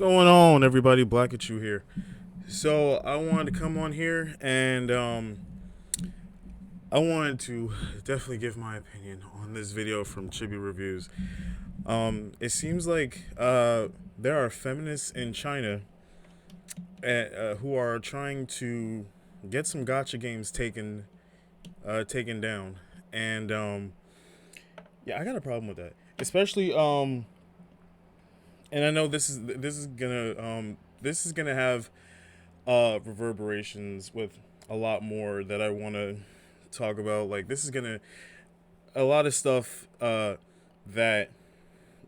Going on, everybody? Black at you here. So I wanted to come on here and I wanted to definitely give my opinion on this video from Chibi Reviews. It seems like there are feminists in China who are trying to get some gotcha games taken down, and yeah, I got a problem with that, especially and I know this is gonna have reverberations with a lot more that I want to talk about. Like, this is gonna a lot of stuff that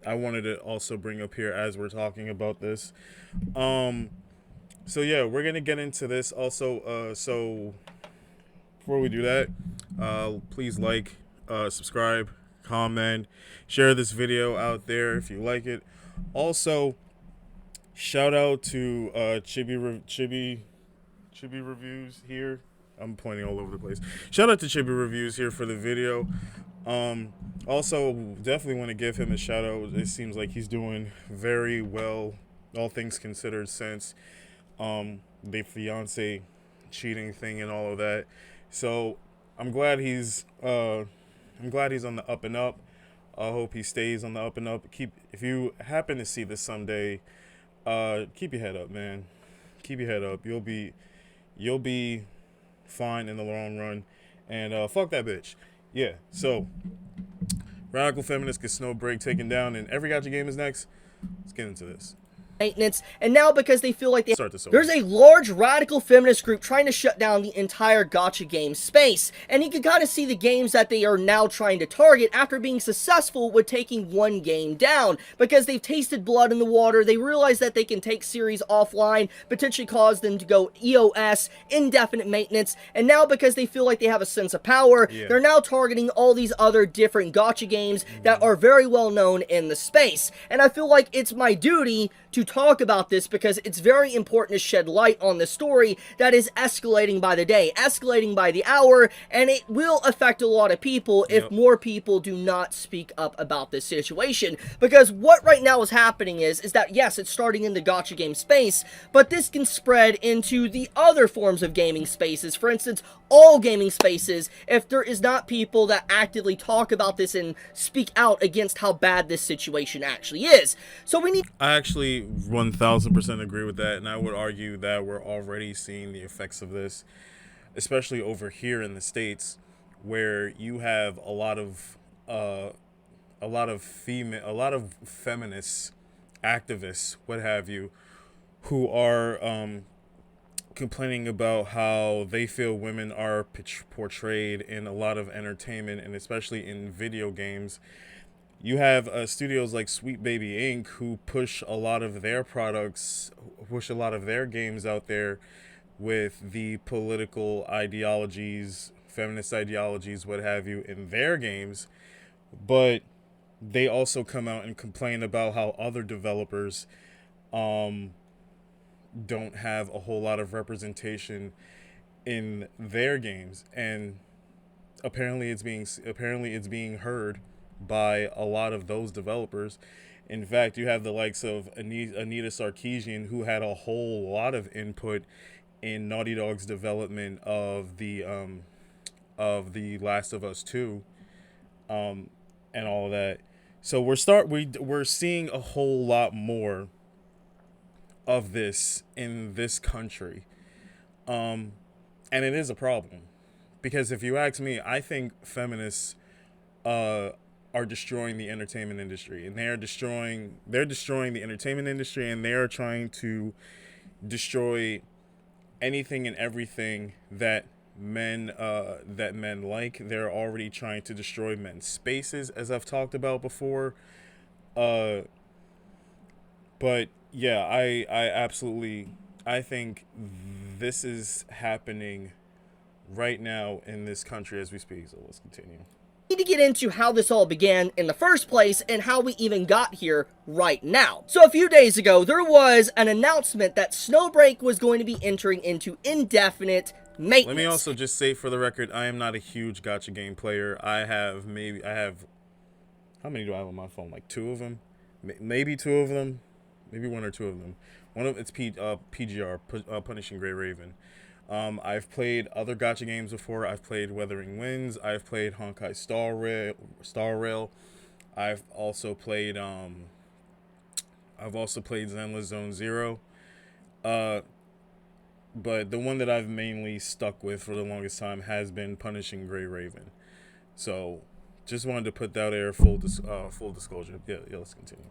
I wanted to also bring up here as we're talking about this. Um, so yeah, we're gonna get into this also. So before we do that, please like, subscribe, comment, share this video out there if you like it. Also, shout out to Chibi Reviews here. I'm pointing all over the place. Shout out to Chibi Reviews here for the video. Also, definitely want to give him a shout out. It seems like he's doing very well, all things considered, since the fiance cheating thing and all of that. So I'm glad he's on the up and up. I hope he stays on the up and up. If you happen to see this someday, keep your head up, man. Keep your head up. You'll be fine in the long run. And fuck that bitch. Yeah. So radical feminists get Snowbreak taken down, and every gacha game is next. Let's get into this. Maintenance, and now because they feel like There's a large radical feminist group trying to shut down the entire gacha game space, and you can kind of see the games that they are now trying to target after being successful with taking one game down, because they've tasted blood in the water. They realize that they can take series offline, potentially cause them to go EOS, indefinite maintenance, and now because they feel like they have a sense of power, they're now targeting all these other different gacha games that are very well known in the space. And I feel like it's my duty to talk about this because it's very important to shed light on the story that is escalating by the day, escalating by the hour, and it will affect a lot of people if more people do not speak up about this situation. Because what right now is happening is that, yes, it's starting in the gacha game space, but this can spread into the other forms of gaming spaces. For instance, all gaming spaces, if there is not people that actively talk about this and speak out against how bad this situation actually is. So we need... I actually 1000% agree with that, and I would argue that we're already seeing the effects of this, especially over here in the States, where you have a lot of feminists, activists, what have you, who are complaining about how they feel women are portrayed in a lot of entertainment, and especially in video games. You have studios like Sweet Baby Inc. who push a lot of their products, push a lot of their games out there with the political ideologies, feminist ideologies, what have you, in their games. But they also come out and complain about how other developers don't have a whole lot of representation in their games, and apparently it's being heard by a lot of those developers. In fact, you have the likes of Anita Sarkeesian, who had a whole lot of input in Naughty Dog's development of the Last of Us 2, and all of that. So we're seeing a whole lot more of this in this country, and it is a problem, because if you ask me, I think feminists are destroying the entertainment industry, and they're destroying the entertainment industry, and they are trying to destroy anything and everything that men like. They're already trying to destroy men's spaces, as I've talked about before. But yeah, I think this is happening right now in this country as we speak. So let's continue. Need to get into how this all began in the first place and how we even got here right now. So a few days ago, there was an announcement that Snowbreak was going to be entering into indefinite maintenance. Let me also just say, for the record, I am not a huge gacha game player. I have how many do I have on my phone? Like two of them, maybe two of them, maybe one or two of them. It's PGR, Punishing Gray Raven. I've played other gacha games before. I've played Wuthering Winds. I've played Honkai Star Rail. I've also played Zenless Zone Zero. But the one that I've mainly stuck with for the longest time has been Punishing Gray Raven. So, just wanted to put that there, full disclosure. Yeah, let's continue.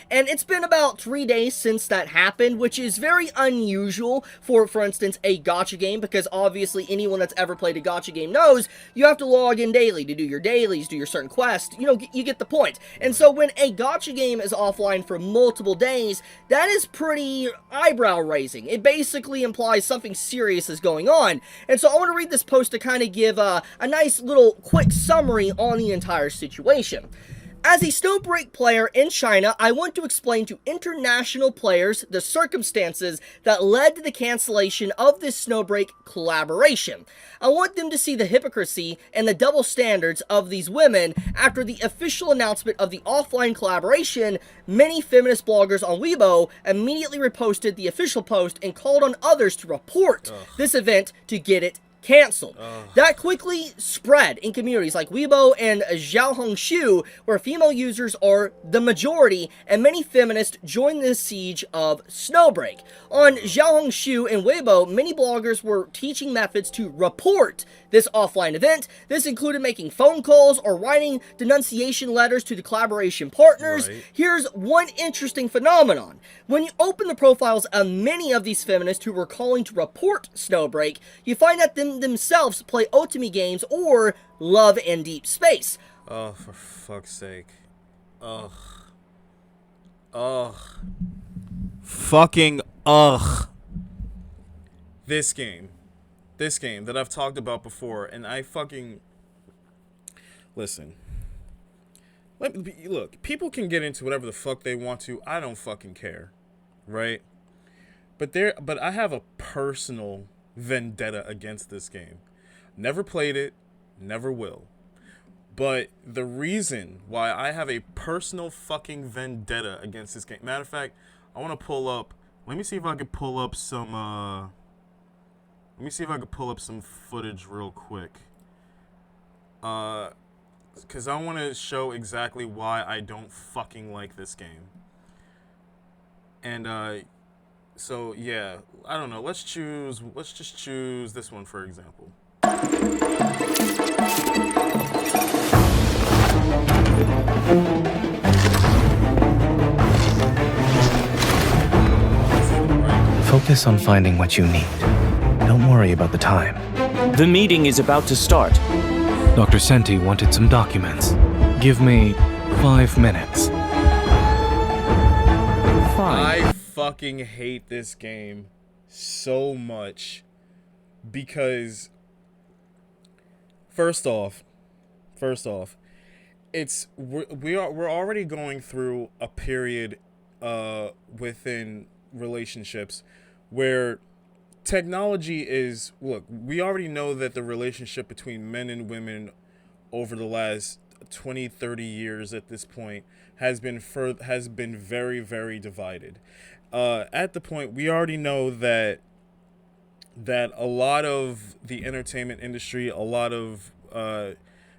And it's been about 3 days since that happened, which is very unusual for instance, a gacha game, because obviously anyone that's ever played a gacha game knows you have to log in daily to do your dailies, do your certain quests, you get the point. And so when a gacha game is offline for multiple days, that is pretty eyebrow-raising. It basically implies something serious is going on. And so I want to read this post to kind of give a nice little quick summary on the entire situation. As a Snowbreak player in China, I want to explain to international players the circumstances that led to the cancellation of this Snowbreak collaboration. I want them to see the hypocrisy and the double standards of these women. After the official announcement of the offline collaboration, many feminist bloggers on Weibo immediately reposted the official post and called on others to report this event to get it canceled. That quickly spread in communities like Weibo and Xiaohongshu, where female users are the majority, and many feminists joined the siege of Snowbreak. On Xiaohongshu and Weibo, many bloggers were teaching methods to report this offline event. This included making phone calls or writing denunciation letters to the collaboration partners. Right. Here's one interesting phenomenon. When you open the profiles of many of these feminists who were calling to report Snowbreak, you find that themselves play Otome games or Love and Deepspace. Oh, for fuck's sake. Ugh. Fucking ugh. This game that I've talked about before, and I fucking... Listen. Look, people can get into whatever the fuck they want to. I don't fucking care. Right? But I have a personal vendetta against this game. Never played it, never will. But the reason why I have a personal fucking vendetta against this game, matter of fact, I want to pull up, let me see if I can pull up some footage real quick. Because I want to show exactly why I don't fucking like this game. And, so, yeah, I don't know. Let's just choose this one, for example. Focus on finding what you need. Don't worry about the time. The meeting is about to start. Dr. Senti wanted some documents. Give me 5 minutes. Fine. I fucking hate this game so much because first off, we're already going through a period within relationships where technology is, look, we already know that the relationship between men and women over the last 20, 30 years at this point has been very, very divided. At the point, we already know that a lot of the entertainment industry, a lot of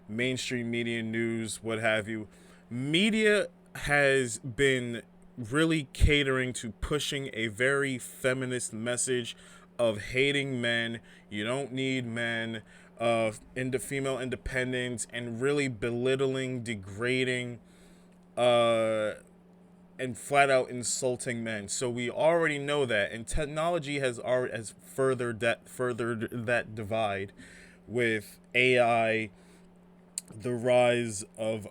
mainstream media, news, what have you, media has been really catering to pushing a very feminist message of hating men. You don't need men, into female independence, and really belittling, degrading, and flat out insulting men. So we already know that, and technology has furthered that divide with AI, the rise of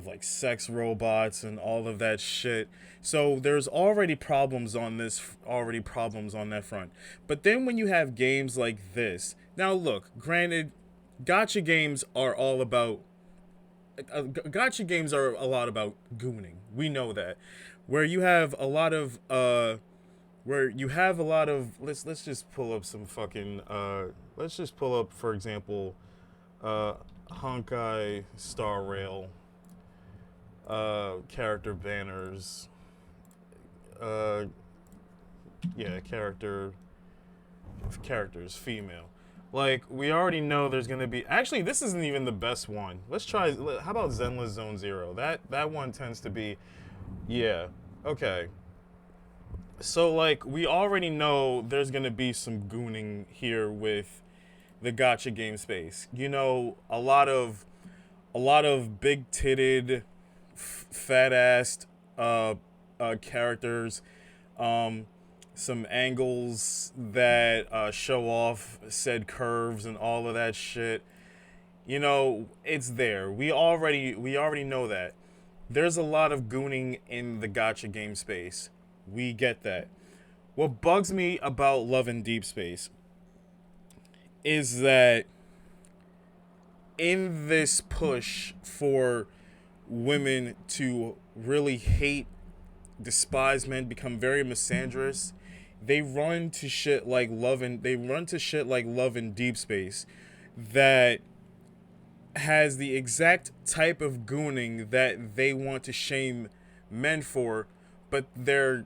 like sex robots and all of that shit. So there's already problems on that front. But then when you have games like this, now look, granted, gacha games are a lot about gooning. We know that. Where you have a lot of let's just pull up some fucking let's just pull up, for example, Honkai Star Rail character banners. characters female. Like, we already know there's gonna be. Actually, this isn't even the best one. Let's try. How about Zenless Zone Zero? That one tends to be. Yeah. Okay. So, like, we already know there's gonna be some gooning here with the gacha game space. You know, a lot of big-titted, fat-assed characters. Some angles that show off said curves and all of that shit. You know, it's there. We already know that. There's a lot of gooning in the gacha game space. We get that. What bugs me about Love and Deepspace is that in this push for women to really hate, despise men, become very misandrous, they run to shit like Love and Deepspace that has the exact type of gooning that they want to shame men for, but they're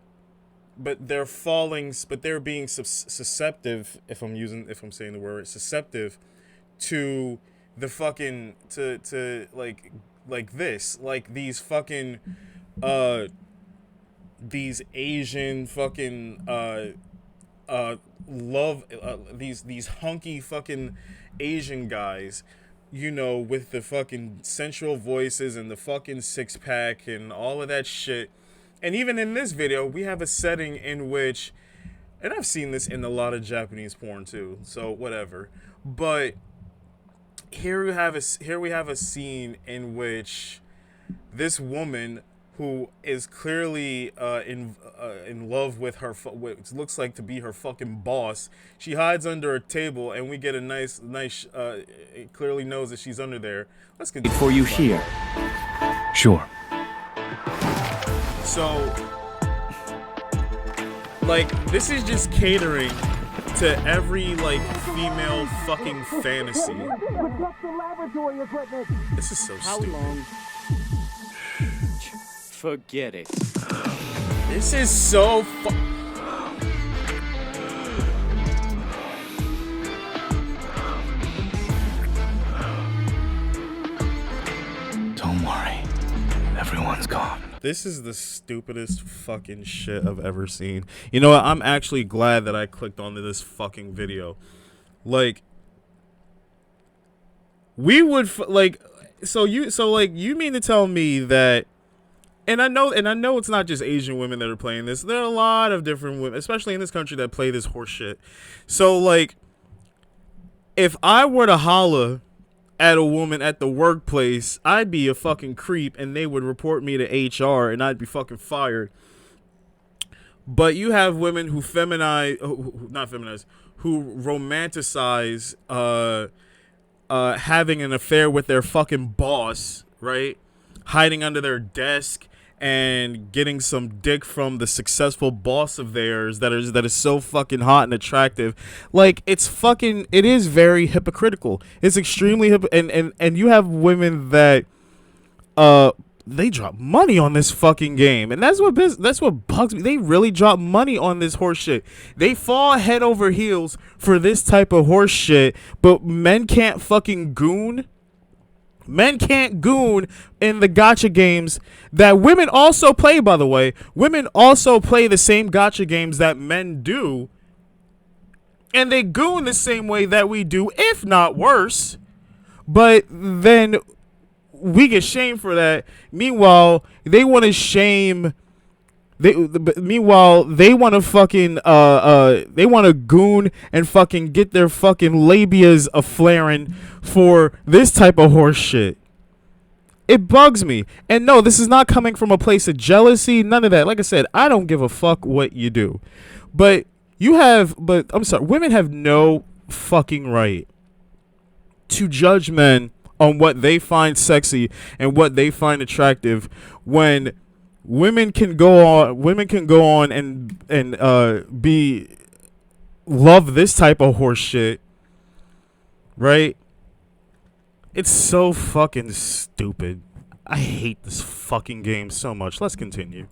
being susceptible, if I'm saying the word susceptible, to the fucking to like this, like these fucking these Asian fucking these hunky fucking Asian guys, you know, with the fucking sensual voices and the fucking six-pack and all of that shit. And even in this video, we have a setting in which, and I've seen this in a lot of Japanese porn too, so whatever, but here we have a scene in which this woman, who is clearly in love with her, what looks like to be her fucking boss, she hides under a table, and we get a nice. It clearly knows that she's under there. Let's continue. For you here. Sure. So, like, this is just catering to every, like, female fucking fantasy. This is so stupid. How long? Forget it. This is so Don't worry. Everyone's gone. This is the stupidest fucking shit I've ever seen. You know what? I'm actually glad that I clicked onto this fucking video. Like, we would so you mean to tell me that, and I know it's not just Asian women that are playing this. There are a lot of different women, especially in this country, that play this horse shit. So, like, if I were to holla at a woman at the workplace, I'd be a fucking creep, and they would report me to HR, and I'd be fucking fired. But you have women who who romanticize having an affair with their fucking boss, right? Hiding under their desk and getting some dick from the successful boss of theirs that is so fucking hot and attractive. Like, it is very hypocritical. It's extremely and you have women that they drop money on this fucking game, and that's what bugs me. They really drop money on this horse shit. They fall head over heels for this type of horse shit, but men can't fucking goon. Men can't goon in the gacha games that women also play, by the way. Women also play the same gacha games that men do, and they goon the same way that we do, if not worse. But then we get shamed for that. Meanwhile, they want to shame. They want to fucking they want to goon and fucking get their fucking labias a flaring for this type of horse shit. It bugs me. And no, this is not coming from a place of jealousy, none of that. Like I said, I don't give a fuck what you do. But I'm sorry, women have no fucking right to judge men on what they find sexy and what they find attractive, when women can go on and love this type of horse shit, right? It's so fucking stupid. I hate this fucking game so much. Let's continue.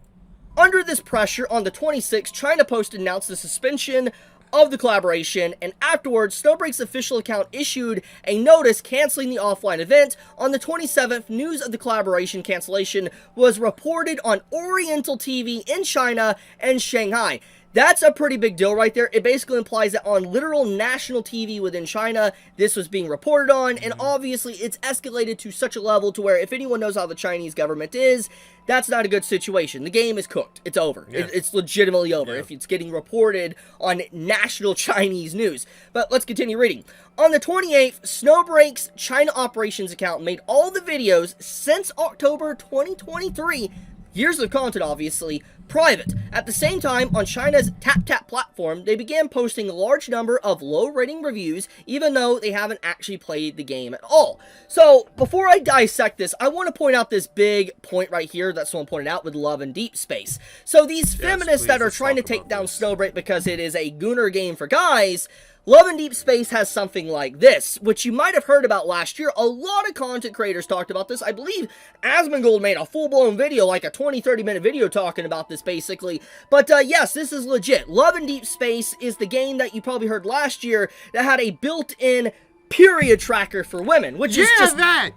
Under this pressure, on the 26th, China Post announced the suspension of the collaboration, and afterwards, Snowbreak's official account issued a notice canceling the offline event. On the 27th, news of the collaboration cancellation was reported on Oriental TV in China and Shanghai. That's a pretty big deal right there. It basically implies that on literal national TV within China, this was being reported on, and obviously it's escalated to such a level to where if anyone knows how the Chinese government is, that's not a good situation. The game is cooked. It's over. Yeah. It's legitimately over Yeah. if it's getting reported on national Chinese news. But let's continue reading. On the 28th, Snowbreak's China operations account made all the videos since October 2023, years of content obviously, private. At the same time, on China's TapTap platform, they began posting a large number of low-rating reviews, even though they haven't actually played the game at all. So, before I dissect this, I want to point out this big point right here that someone pointed out with Love and Deepspace. So, these feminists that are trying to take down Snowbreak because it is a gooner game for guys, Love and Deepspace has something like this, which you might have heard about last year. A lot of content creators talked about this. I believe Asmongold made a full-blown video, like a 20-30 minute video talking about this, basically. But yes, this is legit. Love and Deepspace is the game that you probably heard last year that had a built-in period tracker for women, which is just... that.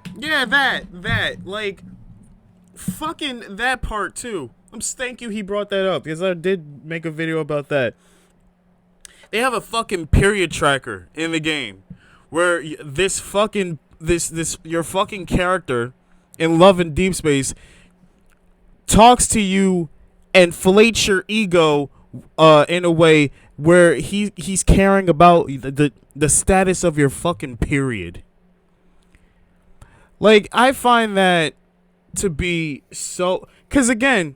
Like, fucking that part, too. Thank you he brought that up, because I did make a video about that. They have a fucking period tracker in the game where your fucking character in Love and Deepspace talks to you and fillets your ego in a way where he's caring about the status of your fucking period. Like, I find that to be so, cuz again,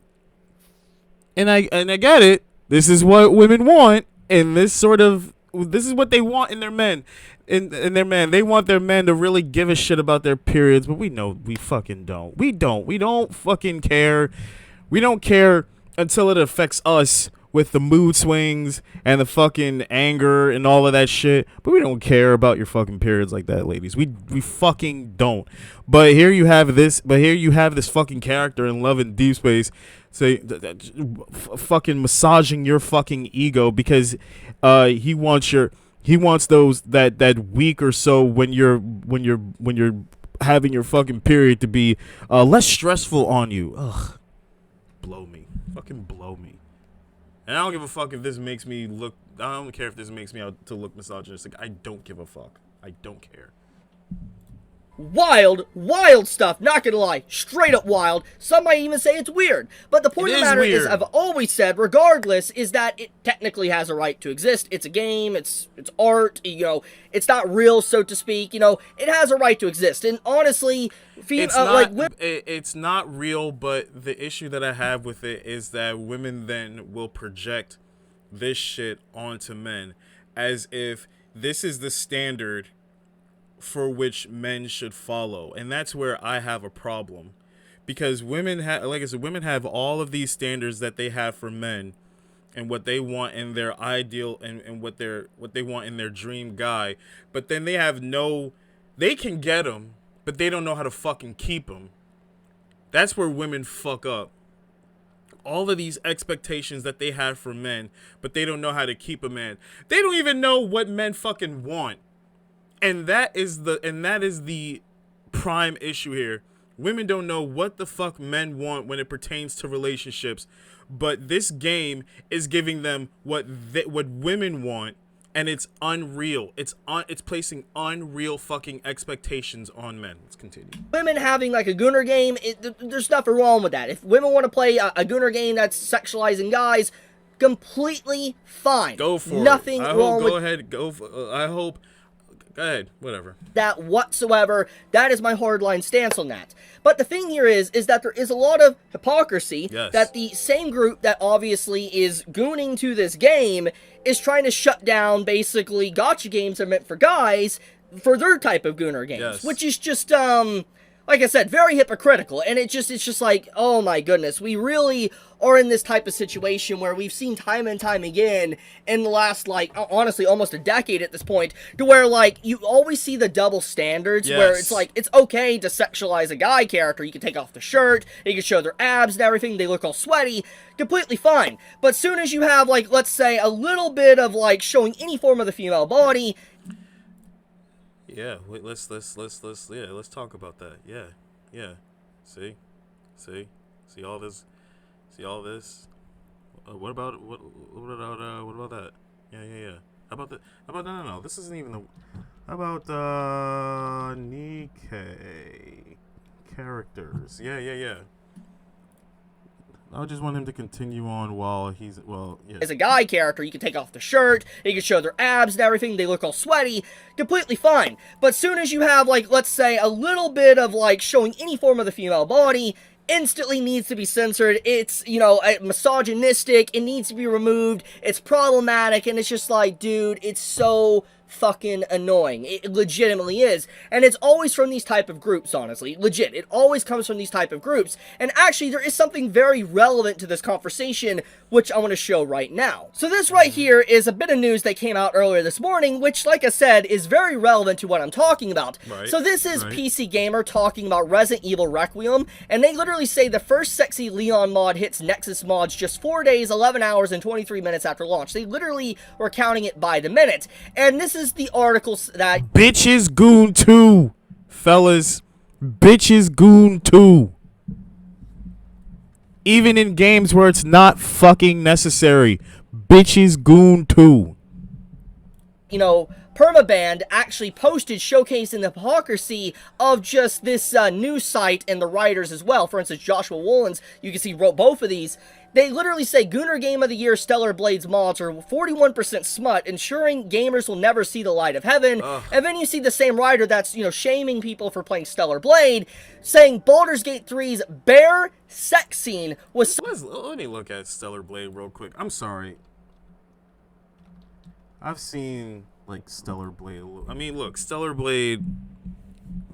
and I get it, this is what women want. And this is what they want in their men. In their men. They want their men to really give a shit about their periods, but we know we fucking don't. We don't fucking care. We don't care until it affects us with the mood swings and the fucking anger and all of that shit. But we don't care about your fucking periods like that, ladies. We fucking don't. But here you have this fucking character in Love and Deepspace say fucking massaging your fucking ego because he wants those that week or so when you're having your fucking period to be less stressful on you. Ugh. Blow me. Fucking blow me. And I don't give a fuck if this makes me look, I don't care if this makes me out to look misogynistic. I don't give a fuck. I don't care. Wild stuff, not gonna lie, straight up wild. Some might even say it's weird. But the point of the matter is, I've always said, regardless, is that it technically has a right to exist. It's a game, it's art, it's not real, so to speak, it has a right to exist. And honestly, it's not real, but the issue that I have with it is that women then will project this shit onto men as if this is the standard for which men should follow, and that's where I have a problem, because women have all of these standards that they have for men and what they want in their ideal and what they want in their dream guy, but then they can get them, but they don't know how to fucking keep them. That's where women fuck up. All of these expectations that they have for men, but they don't know how to keep a man. They don't even know what men fucking want. And that is the prime issue here. Women don't know what the fuck men want when it pertains to relationships, but this game is giving them what women want, and it's unreal. It's placing unreal fucking expectations on men. Let's continue. Women having like a gooner game, there's nothing wrong with that. If women want to play a gooner game that's sexualizing guys, completely fine. Go for nothing it. wrong with Go ahead. Go ahead, whatever. That whatsoever. That is my hardline stance on that. But the thing here is that there is a lot of hypocrisy that the same group that obviously is gooning to this game is trying to shut down basically gacha games that are meant for guys for their type of gooner games. Which is just, like I said, very hypocritical, and it's just like, oh my goodness, we really are in this type of situation where we've seen time and time again in the last, like, honestly, almost a decade at this point, to where, like, you always see the double standards, where it's like, it's okay to sexualize a guy character, you can take off the shirt, you can show their abs and everything, they look all sweaty, completely fine, but soon as you have, like, let's say, a little bit of, like, showing any form of the female body. Yeah, wait, let's talk about that. Yeah. See all this. What about that? Yeah. How about no. This isn't even the. How about Nikkei characters? Yeah. I just want him to continue on while he's, As a guy character, you can take off the shirt, you can show their abs and everything, they look all sweaty, completely fine. But soon as you have, like, let's say, a little bit of, like, showing any form of the female body, instantly needs to be censored, it's, you know, misogynistic, it needs to be removed, it's problematic, and it's just like, dude, it's so fucking annoying. It legitimately is. And it's always from these type of groups, honestly. Legit. It always comes from these type of groups. And actually, there is something very relevant to this conversation, which I want to show right now. So this right here is a bit of news that came out earlier this morning, which, like I said, is very relevant to what I'm talking about. Right. So this is PC Gamer talking about Resident Evil Requiem, and they literally say the first Sexy Leon mod hits Nexus mods just 4 days, 11 hours, and 23 minutes after launch. They literally were counting it by the minute. And this is the articles that... Bitches Goon 2, fellas. Bitches Goon 2. Even in games where it's not fucking necessary. Bitches Goon 2. You know, Permaband actually posted showcasing the hypocrisy of just this news site and the writers as well. For instance, Joshua Woolens, you can see, wrote both of these. They literally say Gooner Game of the Year Stellar Blades mods are 41% smut, ensuring gamers will never see the light of heaven. Ugh. And then you see the same writer that's, you know, shaming people for playing Stellar Blade, saying Baldur's Gate 3's bare sex scene was... Let me look at Stellar Blade real quick. I'm sorry. I've seen, like, Stellar Blade. I mean, look, Stellar Blade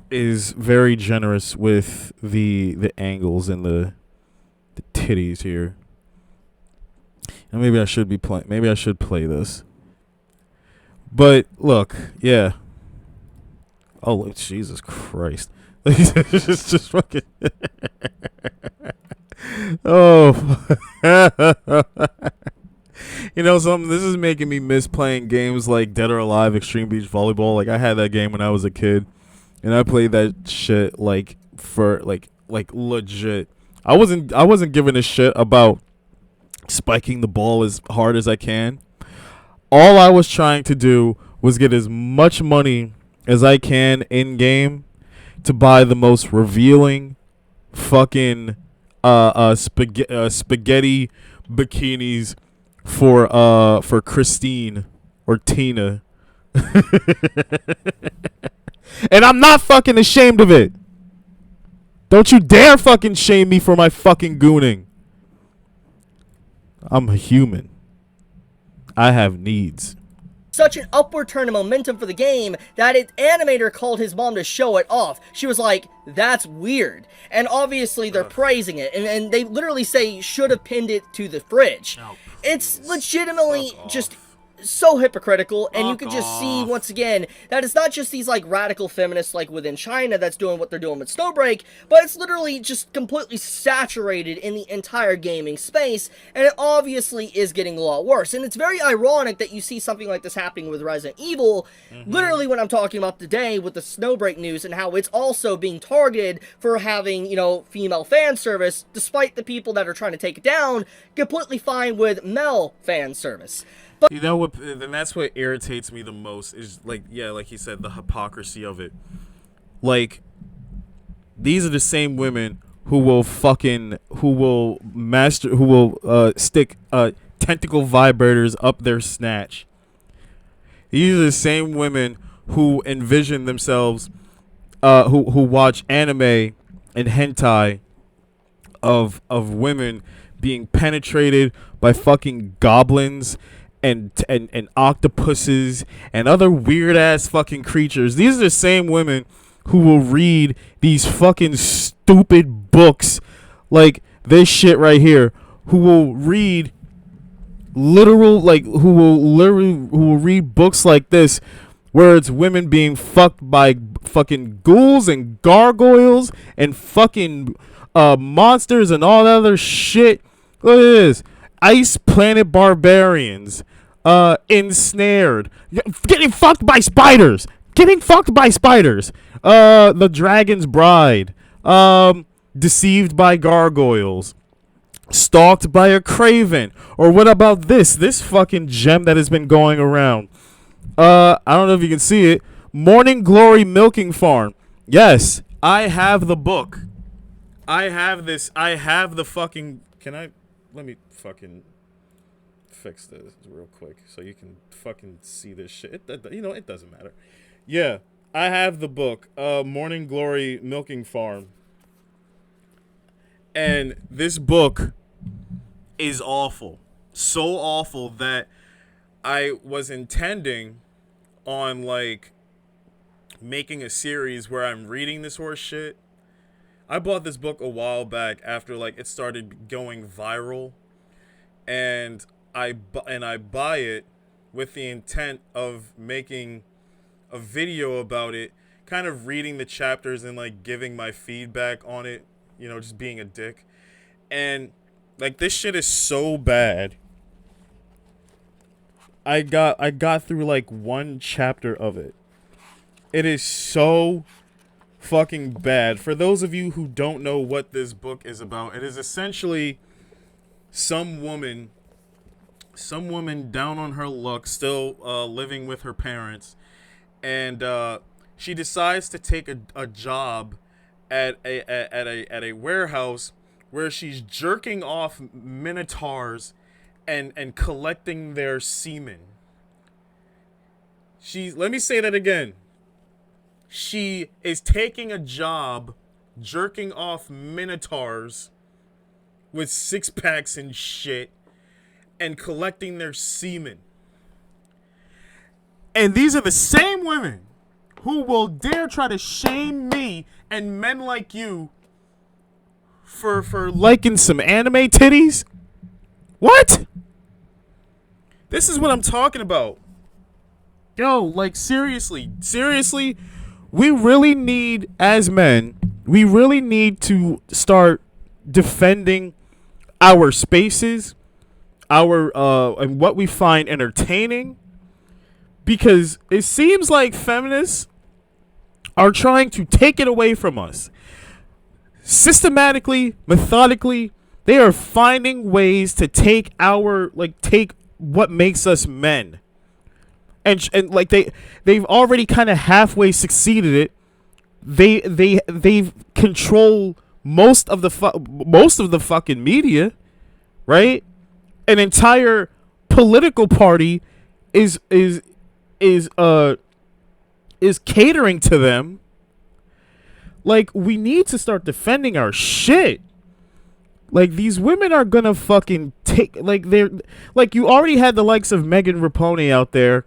is very generous with the angles and the titties here. And maybe I should be playing. Maybe I should play this. But look, yeah. Oh, Jesus Christ! just fucking. Oh. You know something? This is making me miss playing games like Dead or Alive, Extreme Beach Volleyball. Like, I had that game when I was a kid, and I played that shit like for like legit. I wasn't giving a shit about spiking the ball as hard as I can. All I was trying to do was get as much money as I can in game to buy the most revealing fucking spaghetti bikinis for Christine or Tina. And I'm not fucking ashamed of it. Don't you dare fucking shame me for my fucking gooning. I'm a human. I have needs. Such an upward turn of momentum for the game that its animator called his mom to show it off. She was like, that's weird. And obviously they're praising it. And they literally say should have pinned it to the fridge. Oh, it's legitimately just so hypocritical, and you can just see once again that it's not just these like radical feminists like within China that's doing what they're doing with Snowbreak, but it's literally just completely saturated in the entire gaming space, and it obviously is getting a lot worse. And it's very ironic that you see something like this happening with Resident Evil, literally when I'm talking about today with the Snowbreak news and how it's also being targeted for having, you know, female fan service, despite the people that are trying to take it down completely fine with male fan service. You know what? And that's what irritates me the most is, like, yeah, like he said, the hypocrisy of it. Like, these are the same women who will stick tentacle vibrators up their snatch. These are the same women who envision themselves, who watch anime and hentai of women being penetrated by fucking goblins and octopuses and other weird ass fucking creatures. These are the same women who will read these fucking stupid books like this shit right here, who will read who will read books like this where it's women being fucked by fucking ghouls and gargoyles and fucking monsters and all that other shit. Look at this. Ice Planet Barbarians. Ensnared. Getting fucked by spiders. The Dragon's Bride. Deceived by gargoyles. Stalked by a craven. Or what about this fucking gem that has been going around? I don't know if you can see it. Morning Glory Milking Farm. Yes, I have the book. I have this. I have the fucking. Let me fucking fix this real quick so you can fucking see this shit. It doesn't matter. Yeah, I have the book. Morning Glory Milking Farm. And this book is awful. So awful that I was intending on like making a series where I'm reading this horse shit. I bought this book a while back after like it started going viral, and I buy it with the intent of making a video about it, kind of reading the chapters and like giving my feedback on it, just being a dick. And like this shit is so bad. I got through like one chapter of it. It is so fucking bad. For those of you who don't know what this book is about, it is essentially some woman down on her luck, still living with her parents, and she decides to take a job at a warehouse where she's jerking off minotaurs and collecting their semen. Let me say that again. She is taking a job jerking off minotaurs with six packs and shit and collecting their semen. And these are the same women who will dare try to shame me and men like you for liking some anime titties? What? This is what I'm talking about. Yo, like seriously, we really need, as men, we really need to start defending our spaces, our and what we find entertaining, because it seems like feminists are trying to take it away from us. Systematically, methodically, they are finding ways to take what makes us men. And like they've already kind of halfway succeeded it. They've control most of the fucking media, right? An entire political party is catering to them. Like, we need to start defending our shit. Like, these women are gonna fucking take, like, they're, like, you already had the likes of Megan Rapinoe out there,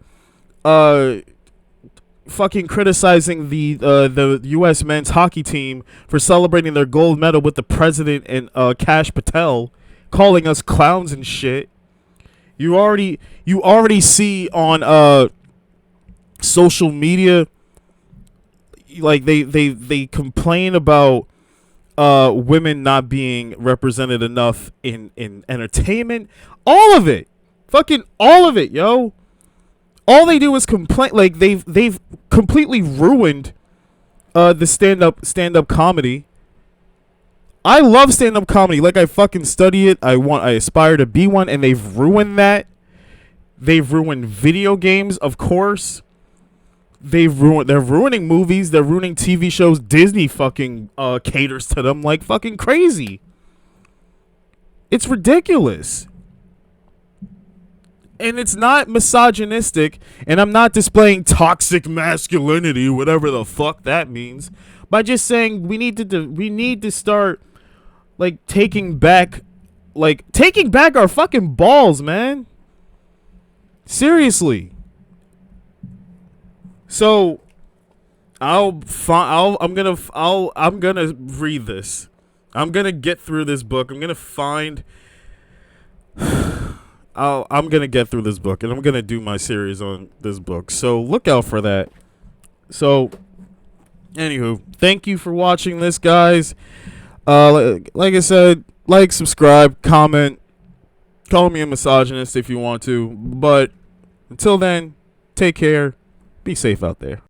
fucking criticizing the U.S. men's hockey team for celebrating their gold medal with the president and Kash Patel, calling us clowns and shit. You already see on social media, like they complain about women not being represented enough in entertainment. All of it, fucking all of it, yo. All they do is complain. Like they've completely ruined the stand-up comedy. I love stand-up comedy. Like, I fucking study it. I aspire to be one, and they've ruined that. They've ruined video games, of course. They're ruining movies. They're ruining TV shows. Disney fucking caters to them like fucking crazy. It's ridiculous. And it's not misogynistic, and I'm not displaying toxic masculinity, whatever the fuck that means, by just saying we need to start like taking back our fucking balls, man. Seriously. So I'm gonna read this. I'm gonna get through this book. I'm gonna find. I'm gonna get through this book, and I'm gonna do my series on this book. So look out for that. So, anywho, thank you for watching this, guys. Like I said, like, subscribe, comment, call me a misogynist if you want to. But until then, take care. Be safe out there.